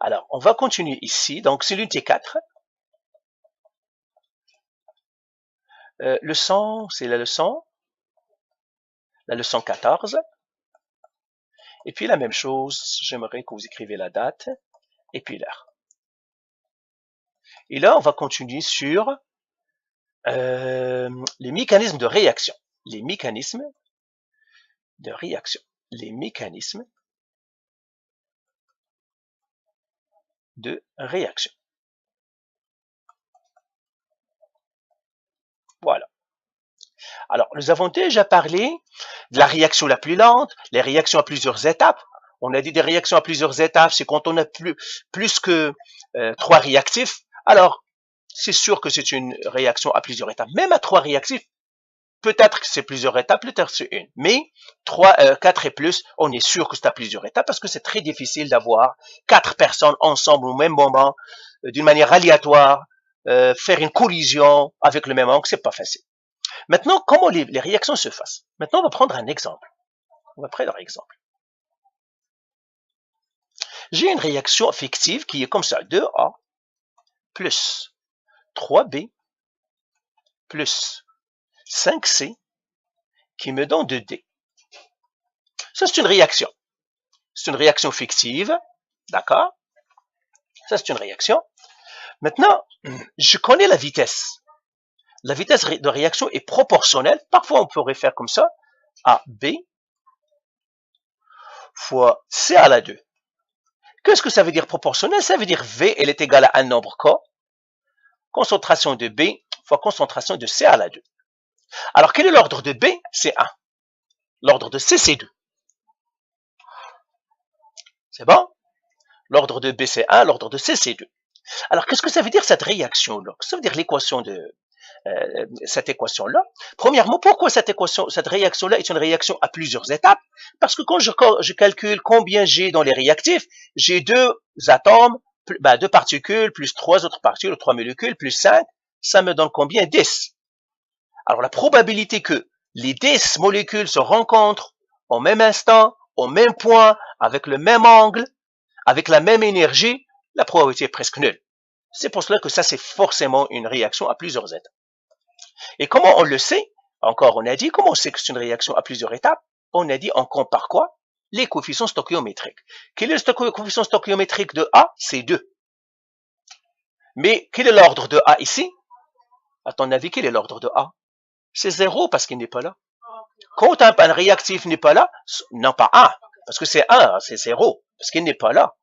Alors, on va continuer ici. Donc, c'est l'unité 4. Leçon, c'est la leçon 14. Et puis la même chose, j'aimerais que vous écrivez la date et puis l'heure. Et là, on va continuer sur les mécanismes de réaction. Les mécanismes de réaction. Les mécanismes de réaction. Voilà. Alors, nous avons déjà parlé de la réaction la plus lente, les réactions à plusieurs étapes. On a dit des réactions à plusieurs étapes, c'est quand on a plus que 3 réactifs. Alors, c'est sûr que c'est une réaction à plusieurs étapes. Même à 3 réactifs, peut-être que c'est plusieurs étapes, peut-être c'est une. Mais 4 et plus, on est sûr que c'est à plusieurs étapes parce que c'est très difficile d'avoir 4 personnes ensemble au même moment, d'une manière aléatoire, faire une collision avec le même angle, c'est pas facile. Maintenant, comment les réactions se fassent? Maintenant, on va prendre un exemple. On va prendre un exemple. J'ai une réaction fictive qui est comme ça. 2A plus 3B plus 5C qui me donne 2D. Ça, c'est une réaction. C'est une réaction fictive. D'accord? Ça, c'est une réaction. Maintenant, je connais la vitesse. La vitesse de réaction est proportionnelle. Parfois, on pourrait faire comme ça. AB fois C à la 2. Qu'est-ce que ça veut dire proportionnel? Ça veut dire V, elle est égale à un nombre K. Concentration de B fois concentration de C à la 2. Alors, quel est l'ordre de B? C'est 1. L'ordre de C, c'est 2. C'est bon? L'ordre de B, c'est 1. L'ordre de C, c'est 2. Alors, qu'est-ce que ça veut dire cette réaction-là? Ça veut dire l'équation de cette équation-là. Premièrement, pourquoi cette réaction-là est une réaction à plusieurs étapes? Parce que quand je calcule combien j'ai dans les réactifs, j'ai 2 atomes, 2 particules, plus 3 autres particules, 3 molécules, plus 5, ça me donne combien? 10. Alors, la probabilité que les 10 molécules se rencontrent au même instant, au même point, avec le même angle, avec la même énergie, la probabilité est presque nulle. C'est pour cela que ça, c'est forcément une réaction à plusieurs étapes. Et comment on le sait? Encore, on a dit, comment on sait que c'est une réaction à plusieurs étapes? On a dit, on compare quoi? Les coefficients stoichiométriques. Quel est le coefficient stoichiométrique de A? C'est 2. Mais quel est l'ordre de A ici? À ton avis, quel est l'ordre de A? C'est 0 parce qu'il n'est pas là. Quand un réactif n'est pas là, non pas 1, parce que c'est 1, c'est 0, parce qu'il n'est pas là.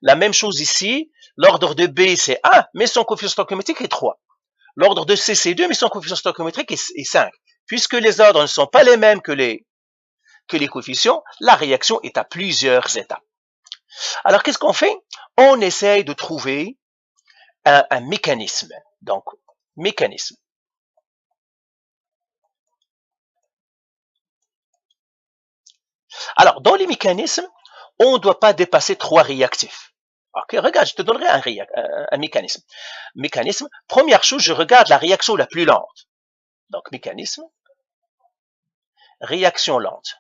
La même chose ici, l'ordre de B c'est 1, mais son coefficient stoichiométrique est 3. L'ordre de C c'est 2, mais son coefficient stoichiométrique est 5. Puisque les ordres ne sont pas les mêmes que les coefficients, la réaction est à plusieurs étapes. Alors qu'est-ce qu'on fait? On essaye de trouver un mécanisme. Donc, mécanisme. Alors, dans les mécanismes, on ne doit pas dépasser 3 réactifs. Ok, regarde, je te donnerai un mécanisme. Mécanisme, première chose, je regarde la réaction la plus lente. Donc, mécanisme, réaction lente.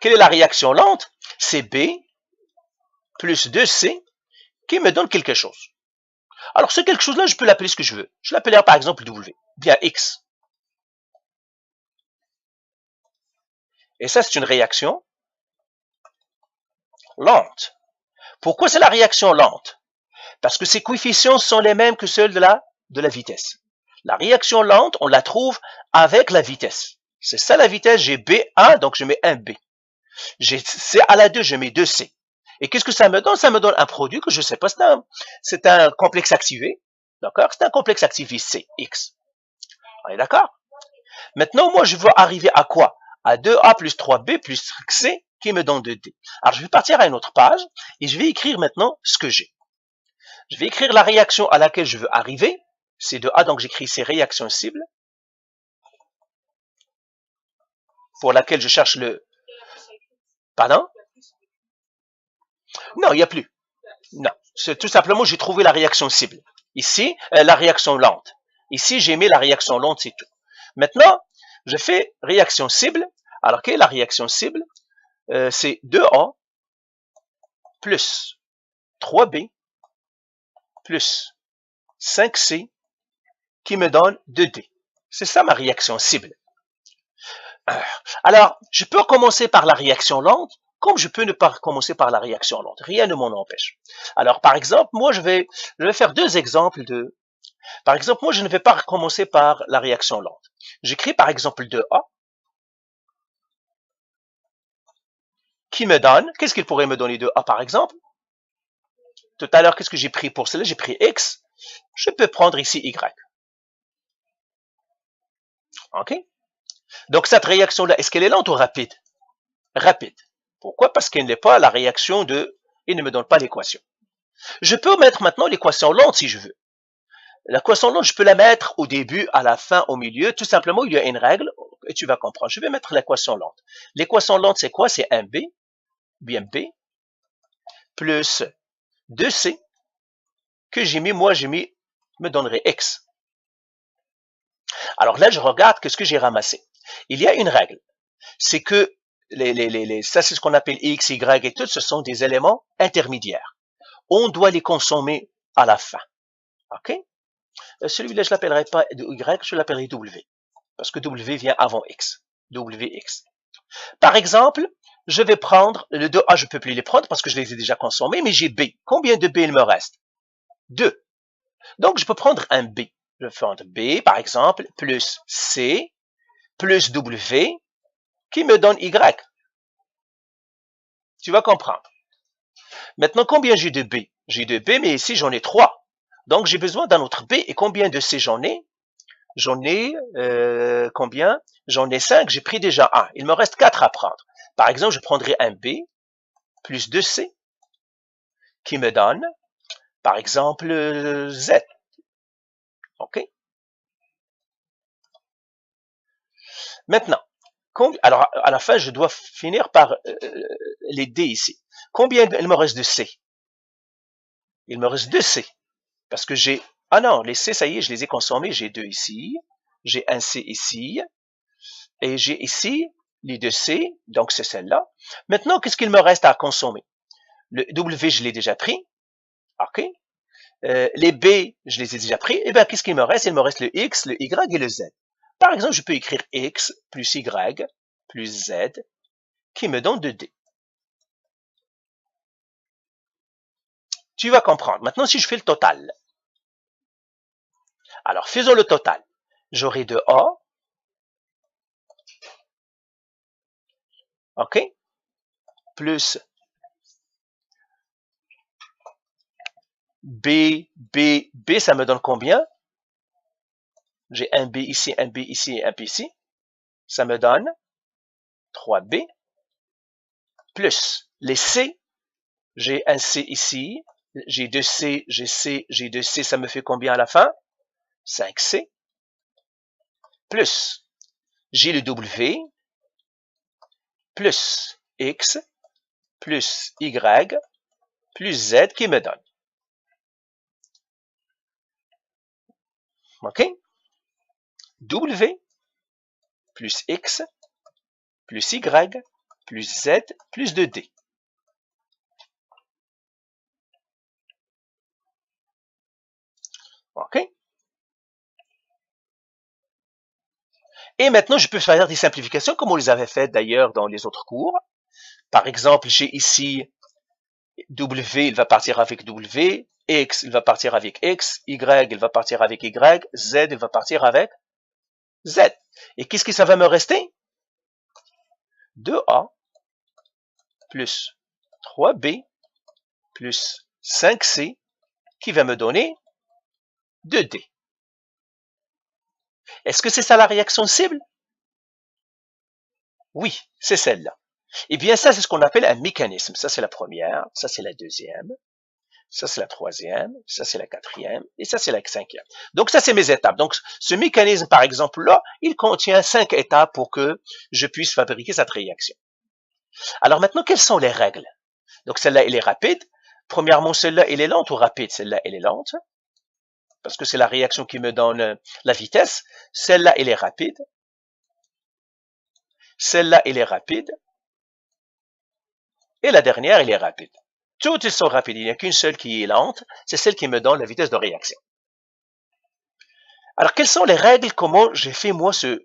Quelle est la réaction lente? C'est B plus 2C qui me donne quelque chose. Alors, ce quelque chose-là, je peux l'appeler ce que je veux. Je l'appellerai par exemple W, bien X. Et ça, c'est une réaction lente. Pourquoi c'est la réaction lente? Parce que ses coefficients sont les mêmes que ceux de la vitesse. La réaction lente, on la trouve avec la vitesse. C'est ça la vitesse, j'ai B1, donc je mets un B. J'ai C à la 2, je mets 2C. Et qu'est-ce que ça me donne? Ça me donne un produit que je ne sais pas, c'est un complexe activé. D'accord? C'est un complexe activé C, X. On est d'accord? Maintenant, moi, je veux arriver à quoi? À 2A plus 3B plus C qui me donne 2D. Alors, je vais partir à une autre page et je vais écrire maintenant ce que j'ai. Je vais écrire la réaction à laquelle je veux arriver. C'est de A, donc j'écris ces réactions cibles pour laquelle je cherche le... Pardon? Non, il n'y a plus. Non, c'est tout simplement, j'ai trouvé la réaction cible. Ici, la réaction lente. Ici, j'ai mis la réaction lente, c'est tout. Maintenant, je fais réaction cible. Alors, quelle est la réaction cible? c'est 2A plus 3B plus 5C qui me donne 2D. C'est ça ma réaction cible. Alors, je peux commencer par la réaction lente, comme je peux ne pas commencer par la réaction lente. Rien ne m'en empêche. Alors, par exemple, moi, je vais faire deux exemples de... Par exemple, moi, je ne vais pas commencer par la réaction lente. J'écris, par exemple, 2A, qui me donne... Qu'est-ce qu'il pourrait me donner 2A, par exemple? Tout à l'heure, qu'est-ce que j'ai pris pour cela? J'ai pris X. Je peux prendre ici Y. OK? Donc, cette réaction-là, est-ce qu'elle est lente ou rapide? Rapide. Pourquoi? Parce qu'elle n'est pas la réaction de... Il ne me donne pas l'équation. Je peux mettre maintenant l'équation lente si je veux. L'équation lente, je peux la mettre au début, à la fin, au milieu. Tout simplement, il y a une règle et tu vas comprendre. Je vais mettre l'équation lente. L'équation lente, c'est quoi? C'est 1B, bien B, plus 2C, que j'ai mis, moi j'ai mis, me donnerait X. Alors là, je regarde qu'est-ce que j'ai ramassé. Il y a une règle. C'est que ça, c'est ce qu'on appelle X, Y et tout, ce sont des éléments intermédiaires. On doit les consommer à la fin. OK? Celui-là, je ne l'appellerai pas Y, je l'appellerai W. Parce que W vient avant X. WX. Par exemple, je vais prendre le 2A, je ne peux plus les prendre parce que je les ai déjà consommés, mais j'ai B. Combien de B il me reste? 2. Donc, je peux prendre un B. Je vais prendre B, par exemple, plus C, plus W, qui me donne Y. Tu vas comprendre. Maintenant, combien j'ai de B? J'ai de B, mais ici, j'en ai 3. Donc, j'ai besoin d'un autre B. Et combien de C j'en ai? J'en ai combien? J'en ai 5, j'ai pris déjà 1. Il me reste 4 à prendre. Par exemple, je prendrai un B plus 2C qui me donne, par exemple, Z. OK? Maintenant, alors à la fin, je dois finir par les D ici. Combien il me reste de C? Il me reste 2 C. Parce que j'ai... Ah non, les C, ça y est, je les ai consommés. J'ai 2 ici, j'ai un C ici, et j'ai ici les 2 C, donc c'est celle-là. Maintenant, qu'est-ce qu'il me reste à consommer? Le W, je l'ai déjà pris. OK? Les B, je les ai déjà pris. Et bien, qu'est-ce qu'il me reste? Il me reste le X, le Y et le Z. Par exemple, je peux écrire X plus Y plus Z qui me donne 2D. Tu vas comprendre. Maintenant, si je fais le total. Alors, faisons le total. J'aurai de A, OK, plus B, B, B, ça me donne combien? J'ai un B ici, un B ici et un B ici. Ça me donne 3B, plus les C. J'ai un C ici, j'ai 2 C, j'ai C, j'ai 2 C, ça me fait combien à la fin? 5C, plus j'ai le W, plus X, plus Y, plus Z qui me donne. OK? W, plus X, plus Y, plus Z, plus 2D. OK? Et maintenant, je peux faire des simplifications comme on les avait faites d'ailleurs dans les autres cours. Par exemple, j'ai ici W, il va partir avec W, X, il va partir avec X, Y, il va partir avec Y, Z, il va partir avec Z. Et qu'est-ce que ça va me rester? 2A plus 3B plus 5C qui va me donner 2D. Est-ce que c'est ça la réaction cible? Oui, c'est celle-là. Eh bien, ça, c'est ce qu'on appelle un mécanisme. Ça, c'est la première, ça, c'est la deuxième, ça, c'est la troisième, ça, c'est la quatrième, et ça, c'est la cinquième. Donc, ça, c'est mes étapes. Donc, ce mécanisme, par exemple, là, il contient 5 étapes pour que je puisse fabriquer cette réaction. Alors maintenant, quelles sont les règles? Donc, celle-là, elle est rapide. Premièrement, celle-là, elle est lente ou rapide? Celle-là, elle est lente, parce que c'est la réaction qui me donne la vitesse. Celle-là, elle est rapide. Celle-là, elle est rapide. Et la dernière, elle est rapide. Toutes elles sont rapides. Il n'y a qu'une seule qui est lente. C'est celle qui me donne la vitesse de réaction. Alors, quelles sont les règles? Comment j'ai fait moi ce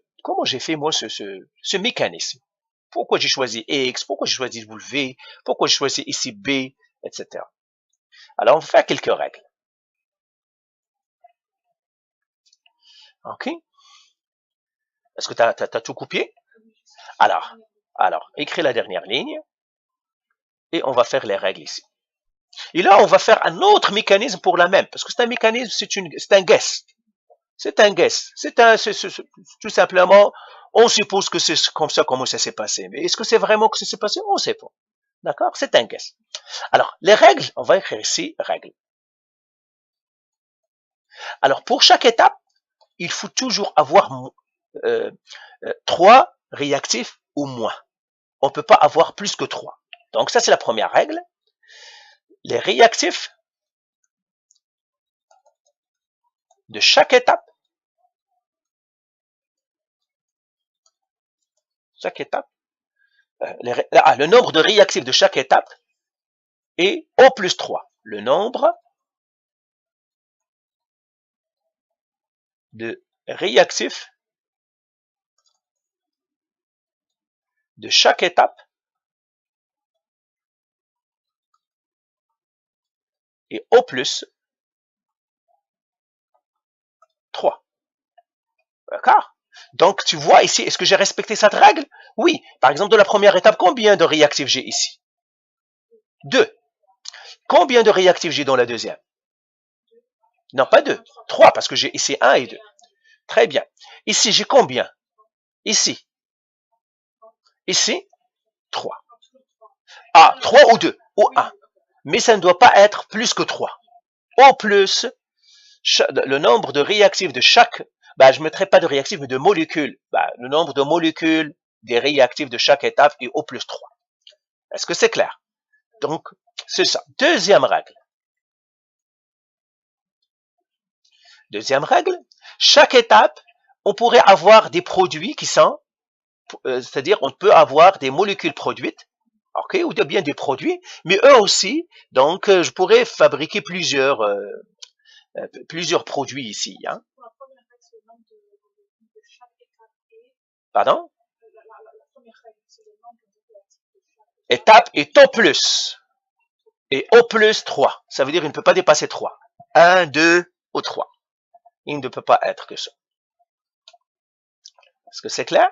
mécanisme? Pourquoi j'ai choisi X? Pourquoi j'ai choisi W? Pourquoi j'ai choisi ici B? Etc. Alors, on va faire quelques règles. OK? Est-ce que tu as tout copié? Alors, écris la dernière ligne et on va faire les règles ici. Et là, on va faire un autre mécanisme pour la même, parce que c'est un mécanisme, c'est un guess. C'est un guess. Tout simplement, on suppose que c'est comme ça, comment ça s'est passé. Mais est-ce que c'est vraiment que ça s'est passé? On ne sait pas. D'accord? C'est un guess. Alors, les règles, on va écrire ici, règles. Alors, pour chaque étape, il faut toujours avoir 3 réactifs ou moins. On ne peut pas avoir plus que 3. Donc, ça, c'est la première règle. Les réactifs de chaque étape, le nombre de réactifs de chaque étape est O plus 3. Le nombre de réactifs de chaque étape est O plus 3. D'accord? Donc, tu vois ici, est-ce que j'ai respecté cette règle? Oui. Par exemple, de la première étape, combien de réactifs j'ai ici? 2. Combien de réactifs j'ai dans la deuxième? Non, pas 2. 3, parce que j'ai ici 1 et 2. Très bien. Ici, j'ai combien? Ici. Ici, 3. Ah, 3 ou 2, ou 1. Mais ça ne doit pas être plus que 3. Au plus, le nombre de réactifs de chaque, je ne mettrai pas de réactifs, mais de molécules. Le nombre de molécules des réactifs de chaque étape est au plus 3. Est-ce que c'est clair? Donc, c'est ça. Deuxième règle. Chaque étape, on pourrait avoir des produits qui sont, c'est-à-dire on peut avoir des molécules produites, ok, ou bien des produits, mais eux aussi, donc je pourrais fabriquer plusieurs produits ici. Hein. Pardon? Étape est O plus. Et O plus 3. Ça veut dire qu'il ne peut pas dépasser 3. 1, 2 ou 3. Il ne peut pas être que ça. Est-ce que c'est clair?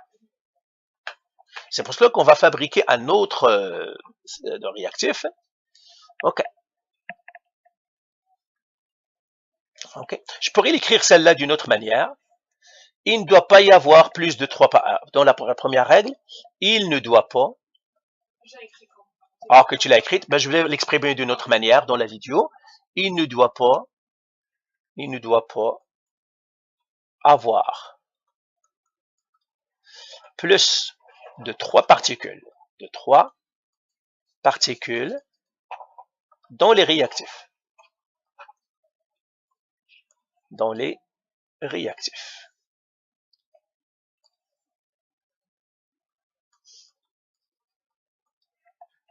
C'est pour cela qu'on va fabriquer un autre réactif. OK. OK. Je pourrais l'écrire celle-là d'une autre manière. Il ne doit pas y avoir plus de 3 dans la première règle. Il ne doit pas. Alors que tu l'as écrite, je vais l'exprimer d'une autre manière dans la vidéo. Il ne doit pas avoir plus de 3 particules. Dans les réactifs.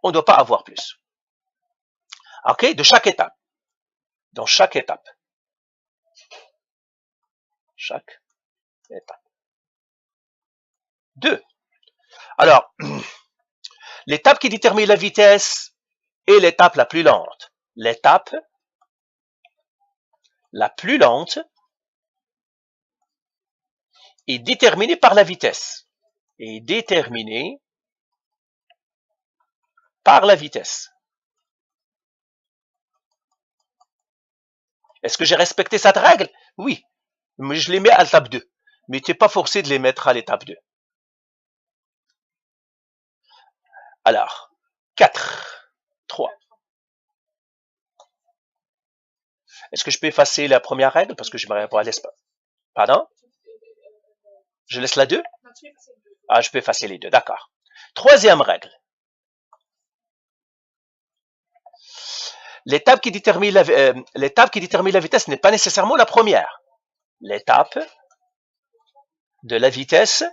On ne doit pas avoir plus. OK? De chaque étape. Dans chaque étape. Chaque étape. 2. Alors, l'étape qui détermine la vitesse est l'étape la plus lente. L'étape la plus lente est déterminée par la vitesse. Est déterminée par la vitesse. Est-ce que j'ai respecté cette règle? Oui. Mais je les mets à l'étape 2. Mais tu n'es pas forcé de les mettre à l'étape 2. Alors, 4, 3. Est-ce que je peux effacer la première règle? Parce que je m'arrête pas à l'espace. Pardon? Je laisse la 2? Ah, je peux effacer les deux, d'accord. Troisième règle. L'étape qui détermine la vitesse n'est pas nécessairement la première. L'étape de la vitesse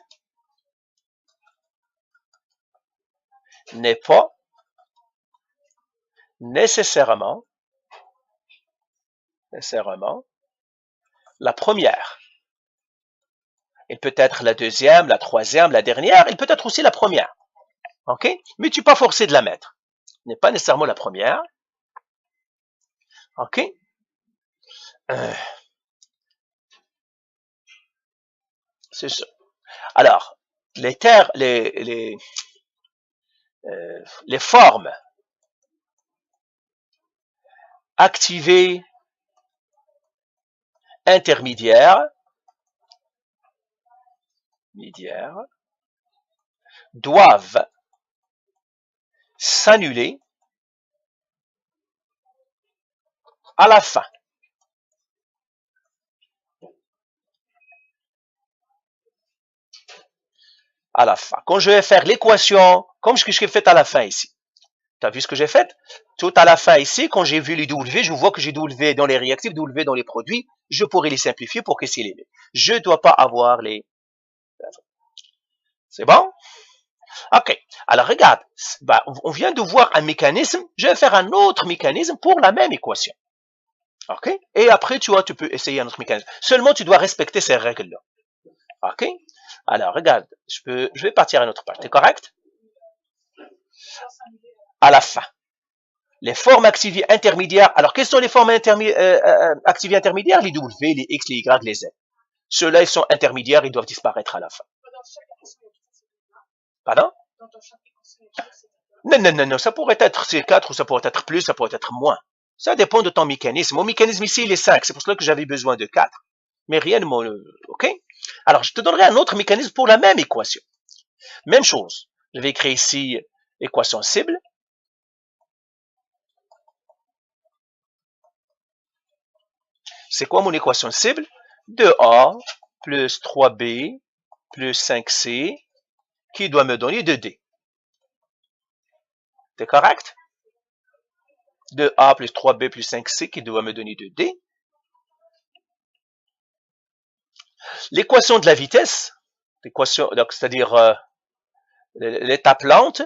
n'est pas nécessairement, la première. Il peut être la deuxième, la troisième, la dernière, il peut être aussi la première. OK? Mais tu n'es pas forcé de la mettre. Ce n'est pas nécessairement la première. OK? C'est ça. Alors, les formes activées intermédiaires doivent s'annuler à la fin. À la fin. Quand je vais faire l'équation, comme ce que j'ai fait à la fin ici. Tu as vu ce que j'ai fait? Tout à la fin ici, quand j'ai vu les W, je vois que j'ai W dans les réactifs, W dans les produits. Je pourrais les simplifier pour que c'est les mêmes. Je ne dois pas avoir les... C'est bon? OK. Alors, regarde. Bah, on vient de voir un mécanisme. Je vais faire un autre mécanisme pour la même équation. OK? Et après, tu peux essayer un autre mécanisme. Seulement, tu dois respecter ces règles-là. OK? Alors, regarde. Je vais partir à une autre page. C'est correct? À la fin. Les formes activées intermédiaires. Alors, quelles sont les formes activées intermédiaires? Les W, les X, les Y, les Z. Ceux-là, ils sont intermédiaires, ils doivent disparaître à la fin. Pardon? Non, ça pourrait être C4 ou ça pourrait être plus, ça pourrait être moins. Ça dépend de ton mécanisme. Mon mécanisme ici, il est 5. C'est pour cela que j'avais besoin de 4. Mais rien de mon... OK? Alors, je te donnerai un autre mécanisme pour la même équation. Même chose. Je vais écrire ici équation cible. C'est quoi mon équation cible? 2A plus 3B plus 5C qui doit me donner 2D. C'est correct? 2A plus 3B plus 5C qui doit me donner 2D. L'équation de la vitesse, c'est-à-dire l'étape lente,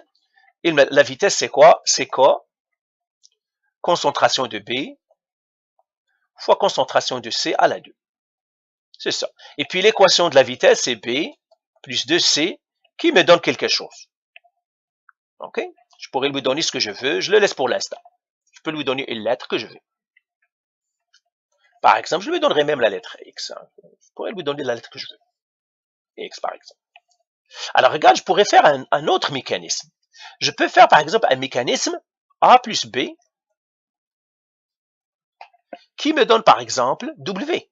et la vitesse c'est quoi? C'est K, concentration de B, fois concentration de C à la 2. C'est ça. Et puis l'équation de la vitesse c'est B plus 2C qui me donne quelque chose. OK? Je pourrais lui donner ce que je veux, je le laisse pour l'instant. Je peux lui donner une lettre que je veux. Par exemple, je lui donnerai même la lettre X. Je pourrais lui donner la lettre que je veux. X, par exemple. Alors, regarde, je pourrais faire un autre mécanisme. Je peux faire, par exemple, un mécanisme A plus B qui me donne, par exemple, W.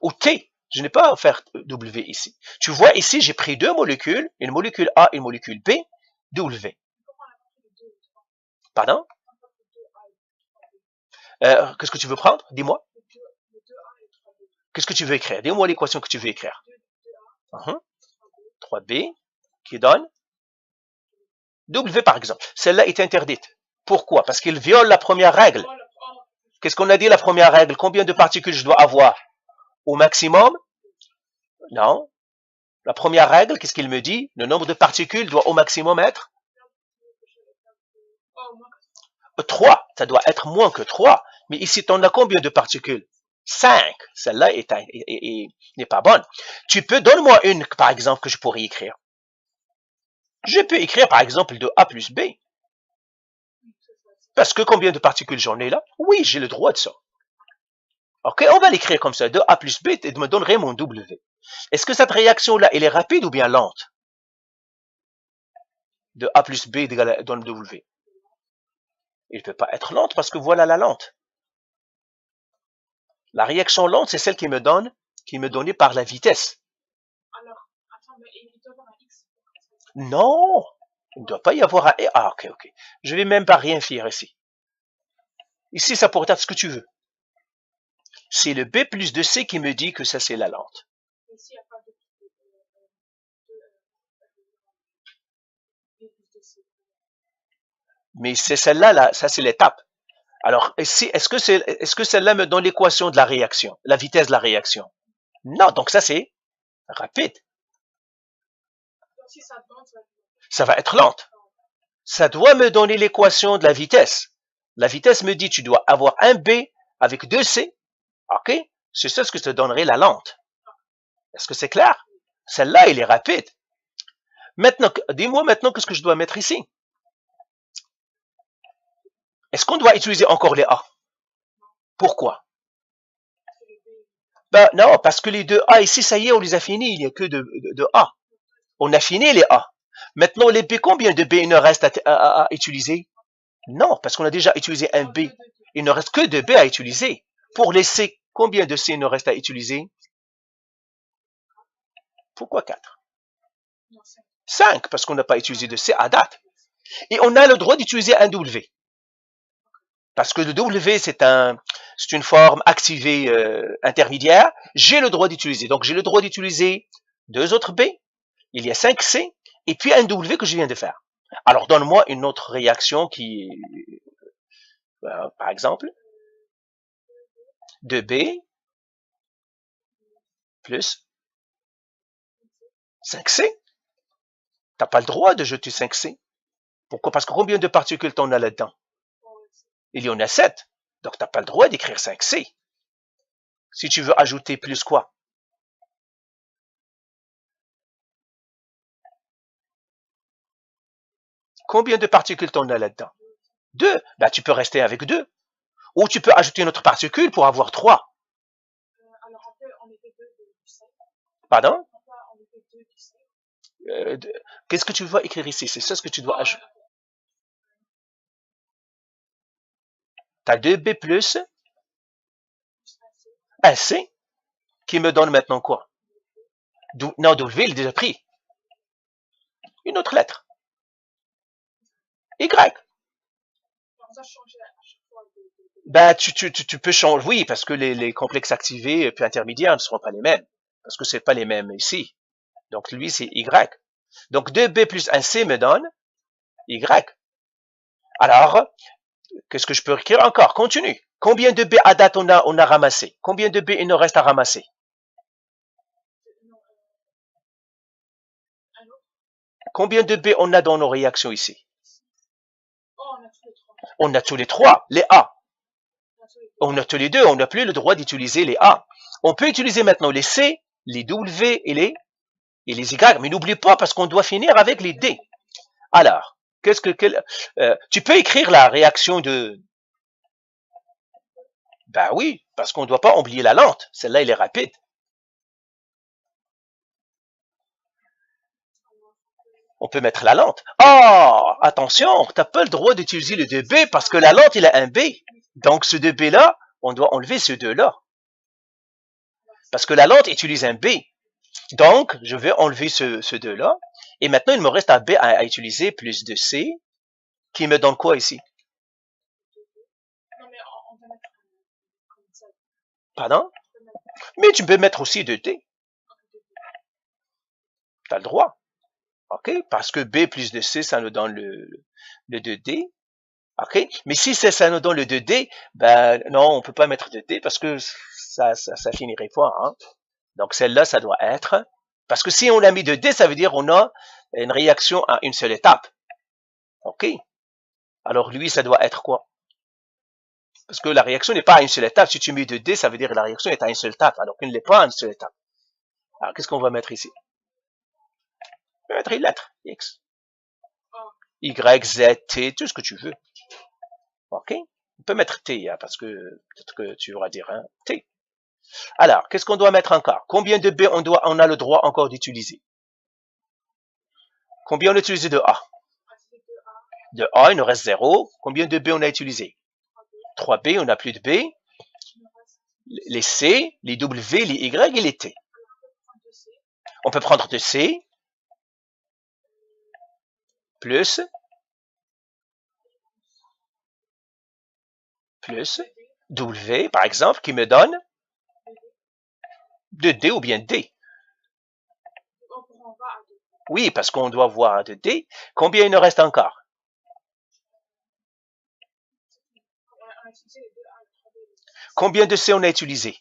Ou T. Je n'ai pas à faire W ici. Tu vois, ici, j'ai pris deux molécules, une molécule A et une molécule B, W. Pardon? Qu'est-ce que tu veux prendre? Dis-moi. Qu'est-ce que tu veux écrire? Dis-moi l'équation que tu veux écrire. 3B qui donne W, par exemple. Celle-là est interdite. Pourquoi? Parce qu'elle viole la première règle. Qu'est-ce qu'on a dit la première règle? Combien de particules je dois avoir? Au maximum? Non. La première règle, qu'est-ce qu'il me dit? Le nombre de particules doit au maximum être 3. Ça doit être moins que 3. Mais ici, tu en as combien de particules? 5. Celle-là n'est pas bonne. Tu peux, donne-moi une, par exemple, que je pourrais écrire. Je peux écrire, par exemple, de A plus B. Parce que combien de particules j'en ai là? Oui, j'ai le droit de ça. Ok, on va l'écrire comme ça. De A plus B, et me donnerait mon W. Est-ce que cette réaction-là, elle est rapide ou bien lente? De A plus B donne W. Il ne peut pas être lente parce que voilà la lente. La réaction lente, c'est celle qui me donnée par la vitesse. Alors, attends, mais il doit y avoir un X. Non, il ne doit pas y avoir un... Ah, ok. Je vais même pas rien faire ici. Ici, ça pourrait être ce que tu veux. C'est le B plus de C qui me dit que ça, c'est la lente. Ici, il n'y a pas de... Mais c'est celle-là, ça c'est l'étape. Alors, est-ce que celle-là me donne l'équation de la réaction, la vitesse de la réaction? Non, donc ça c'est rapide. Ça va être lente. ça doit me donner l'équation de la vitesse. La vitesse me dit tu dois avoir un B avec 2C. OK? C'est ça ce que te donnerait la lente. Est-ce que c'est clair? Celle-là, elle est rapide. Maintenant, dis-moi maintenant qu'est-ce que je dois mettre ici. Est-ce qu'on doit utiliser encore les A? Pourquoi? Ben non, parce que les deux A ici, ça y est, on les a finis. Il n'y a que de A. On a fini les A. Maintenant, les B, combien de B il ne reste à utiliser? Non, parce qu'on a déjà utilisé un B. Il ne reste que de B à utiliser. Pour les C, combien de C il ne reste à utiliser? Pourquoi 4? 5, parce qu'on n'a pas utilisé de C à date. Et on a le droit d'utiliser un W. Parce que le W, c'est une forme activée intermédiaire. J'ai le droit d'utiliser. Donc, j'ai le droit d'utiliser deux autres B. Il y a 5C et puis un W que je viens de faire. Alors, donne-moi une autre réaction qui, par exemple, 2B plus 5C. T'as pas le droit de jeter 5C. Pourquoi? Parce que combien de particules t'en as là-dedans? Il y en a 7. Donc, t'as pas le droit d'écrire 5C. Si tu veux ajouter plus quoi? Combien de particules t'en as là-dedans? 2. Ben, tu peux rester avec 2. Ou tu peux ajouter une autre particule pour avoir 3. Pardon? Qu'est-ce que tu dois écrire ici? C'est ça ce que tu dois ajouter. Tu as 2B plus 1C qui me donne maintenant quoi? Non, W, il est déjà pris. Une autre lettre. Y. Ben, tu peux changer, oui, parce que les complexes activés et puis intermédiaires ne seront pas les mêmes. Parce que c'est pas les mêmes ici. Donc, lui, c'est Y. Donc, 2B plus 1C me donne Y. Alors, qu'est-ce que je peux écrire encore? Continue. Combien de B à date on a ramassé? Combien de B il nous reste à ramasser? Combien de B on a dans nos réactions ici? On a tous les trois, les A. On a tous les deux, on n'a plus le droit d'utiliser les A. On peut utiliser maintenant les C, les W et les Y, mais n'oublie pas parce qu'on doit finir avec les D. Alors, tu peux écrire la réaction de... Ben oui, parce qu'on ne doit pas oublier la lente. Celle-là, elle est rapide. On peut mettre la lente. Oh, attention, tu n'as pas le droit d'utiliser le 2B parce que la lente, il a un B. Donc, ce 2B-là, on doit enlever ce 2-là. Parce que la lente utilise un B. Donc, je vais enlever ce 2-là. Et maintenant, il me reste un B à utiliser plus de C, qui me donne quoi ici? Pardon? Mais tu peux mettre aussi 2D. Tu as le droit. OK? Parce que B plus de C, ça nous donne le 2D. OK? Mais si ça nous donne le 2D, ben non, on peut pas mettre 2D parce que ça finirait pas. Hein? Donc celle-là, ça doit être... Parce que si on a mis 2D, ça veut dire qu'on a une réaction à une seule étape. OK? Alors lui, ça doit être quoi? Parce que la réaction n'est pas à une seule étape. Si tu mets 2D, ça veut dire que la réaction est à une seule étape, alors qu'elle n'est pas à une seule étape. Alors qu'est-ce qu'on va mettre ici? On va mettre une lettre, X. Y, Z, T, tout ce que tu veux. OK? On peut mettre T, hein, parce que peut-être que tu auras dire hein, T. Alors, qu'est-ce qu'on doit mettre encore? Combien de B on a le droit encore d'utiliser? Combien on a utilisé de A? De A, il nous reste 0. Combien de B on a utilisé? 3B, on n'a plus de B. Les C, les W, les Y et les T. On peut prendre de C plus W, par exemple, qui me donne de D ou bien D. Oui, parce qu'on doit voir de D. Combien il nous reste encore? Combien de C on a utilisé?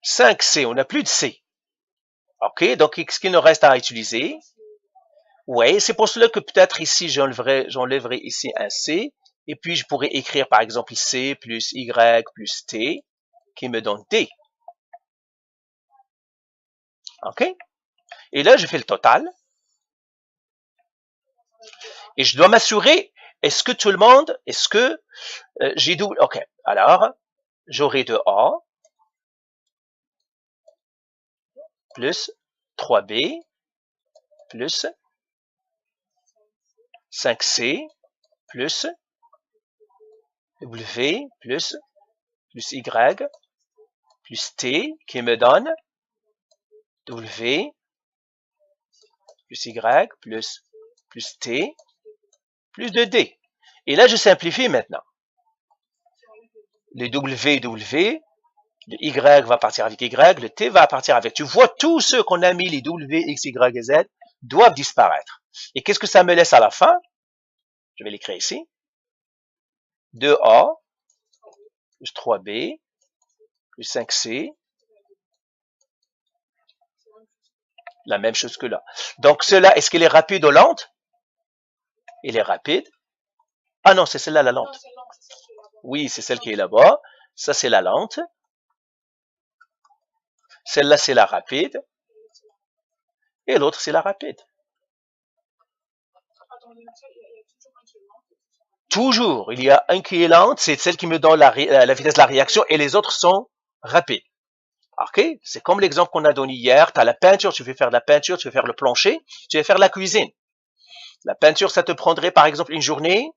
5C, on n'a plus de C. OK, donc ce qu'il nous reste à utiliser? Oui, c'est pour cela que peut-être ici, j'enlèverai ici un C, et puis je pourrais écrire par exemple C plus Y plus T, qui me donne D. OK? Et là, je fais le total. Et je dois m'assurer, est-ce que tout le monde, est-ce que j'ai double... OK, alors, j'aurai de A plus 3B plus 5C plus W plus Y plus T qui me donne W plus Y plus T plus de D. Et là, je simplifie maintenant. Le W, le Y va partir avec Y, le T va partir avec. Tu vois, tous ceux qu'on a mis, les W, X, Y et Z, doivent disparaître. Et qu'est-ce que ça me laisse à la fin? Je vais l'écrire ici. 2A plus 3B plus 5C. La même chose que là. Donc, cela, est-ce qu'elle est rapide ou lente? Elle est rapide. Ah non, c'est celle-là la lente. Oui, c'est celle qui est là-bas. Ça, c'est la lente. Celle-là, c'est la rapide. Et l'autre, c'est la rapide. Toujours, il y a un qui est lente, c'est celle qui me donne la vitesse de la réaction, et les autres sont rapides. OK? C'est comme l'exemple qu'on a donné hier. Tu as la peinture, tu veux faire de la peinture, tu veux faire le plancher, tu veux faire la cuisine. La peinture, ça te prendrait par exemple une journée.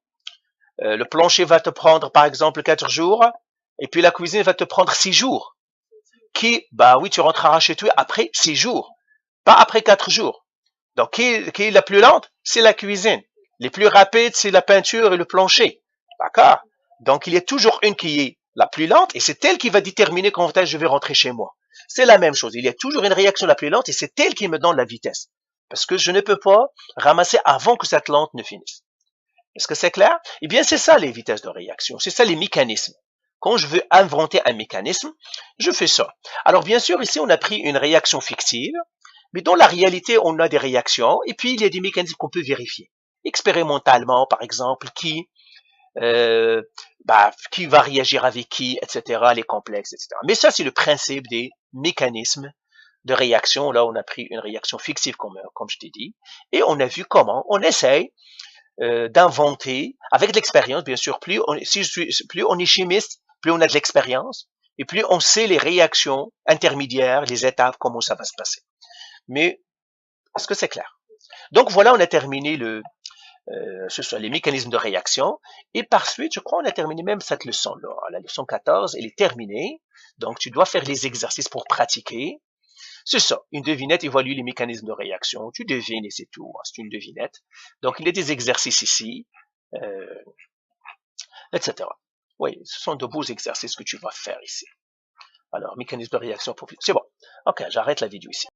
Le plancher va te prendre par exemple 4 jours. Et puis la cuisine va te prendre 6 jours. Bah oui, tu rentreras chez toi après 6 jours. Pas après 4 jours. Donc, qui est la plus lente? C'est la cuisine. Les plus rapides, c'est la peinture et le plancher. D'accord? Donc, il y a toujours une qui est la plus lente et c'est elle qui va déterminer quand je vais rentrer chez moi. C'est la même chose. Il y a toujours une réaction la plus lente et c'est elle qui me donne la vitesse. Parce que je ne peux pas ramasser avant que cette lente ne finisse. Est-ce que c'est clair? Eh bien, c'est ça les vitesses de réaction. C'est ça les mécanismes. Quand je veux inventer un mécanisme, je fais ça. Alors, bien sûr, ici, on a pris une réaction fictive. Mais dans la réalité, on a des réactions et puis il y a des mécanismes qu'on peut vérifier. Expérimentalement, par exemple, qui va réagir avec qui, etc., les complexes, etc. Mais ça, c'est le principe des mécanismes de réaction. Là, on a pris une réaction fictive, comme je t'ai dit, et on a vu comment on essaye d'inventer, avec de l'expérience, bien sûr, plus on est chimiste, plus on a de l'expérience, et plus on sait les réactions intermédiaires, les étapes, comment ça va se passer. Mais est-ce que c'est clair? Donc voilà, on a terminé les mécanismes de réaction. Et par suite, je crois on a terminé même cette leçon-là. La leçon 14, elle est terminée. Donc tu dois faire les exercices pour pratiquer. C'est ça, une devinette évalue les mécanismes de réaction. Tu devines et c'est tout, c'est une devinette. Donc il y a des exercices ici, etc. Oui, ce sont de beaux exercices que tu vas faire ici. Alors, mécanisme de réaction pour... C'est bon. Ok, j'arrête la vidéo ici.